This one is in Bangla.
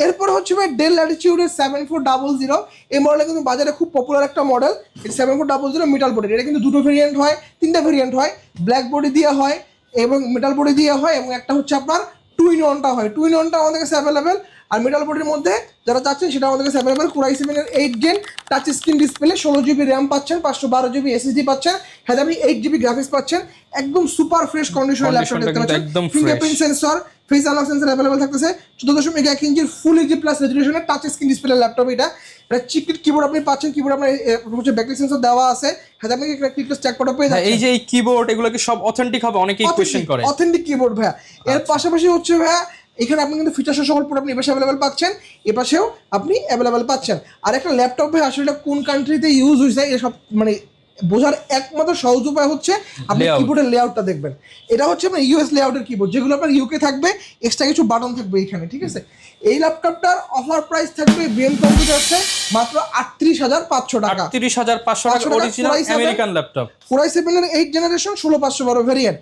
এরপর হচ্ছে ভাই ডেল ল্যাটিটিউডের 7400, এই মডেলটা কিন্তু বাজারে খুব পপুলার একটা মডেল। 7400 মেটাল বডি, এটা কিন্তু দুটো ভেরিয়েন্ট হয়, তিনটা ভেরিয়েন্ট হয়, ব্ল্যাক বডি দিয়ে হয় এবং মেটাল বডি দিয়ে হয়, এবং একটা হচ্ছে আপনার টুইন অনটা হয়। টুইন অনটা আমাদের কাছে অ্যাভেলেবেল, আর মেটাল বডির মধ্যে যারা চাচ্ছেন সেটা আমাদের কাছে available. Core i7-এর 8 Gen touch screen display, 16 GB RAM পাচ্ছেন, 512 GB SSD পাচ্ছেন, হ্যাঁ আপনি 8 GB গ্রাফিক্স পাচ্ছেন, একদম সুপার ফ্রেশ কন্ডিশনের ল্যাপটপ দেখতে পাচ্ছেন। Fingerprint sensor, face unlock sensor available থাকতেছে। 14.1 ইঞ্চির ফুল এইচডি প্লাস রেজলিউশনের টাচ স্ক্রিন ডিসপ্লে ল্যাপটপ এটা। এটা চিকলিট কিবোর্ড আপনি পাচ্ছেন, কিবোর্ড আপনার হচ্ছে ব্যাকলাইট সেন্সর দেওয়া আছে, হ্যাঁ আপনি একটা ক্লিকলেস চেক করতে পেয়ে যাচ্ছেন। এই যে এই কিবোর্ড এগুলো কি সব অথেন্টিক হবে? অনেকেই কোশ্চেন করে। অথেন্টিক কিবোর্ড ভাইয়া। এর পাশাপাশি হচ্ছে ভাইয়া এখানে আপনি কিন্তু ফিচার সকল প্রোডাক্ট আপনি এপাশে অ্যাভেলেবেল পাচ্ছেন, এপাশেও আপনি অ্যাভেলেবেল পাচ্ছেন। আর একটা ল্যাপটপ ভাই আসলে এটা কোন কান্ট্রিতে ইউজ হয়েছে এসব মানে বোঝার একমাত্র সহজ উপায় হচ্ছে আপনি কিবোর্ডের লেআউটটা দেখবেন। এটা হচ্ছে আপনার ইউএস লেআউটের কিবোর্ড, যেগুলো আপনার ইউকে থাকবে, এক্সট্রা কিছু বাটন থাকবে এখানে, ঠিক আছে। এই ল্যাপটপটার অফার প্রাইস থাকবে বিএম কম্পিউটারসে মাত্র 38,500 টাকা। 38,500 টাকা original American laptop. Core i7-এর 8 generation 16512 variant.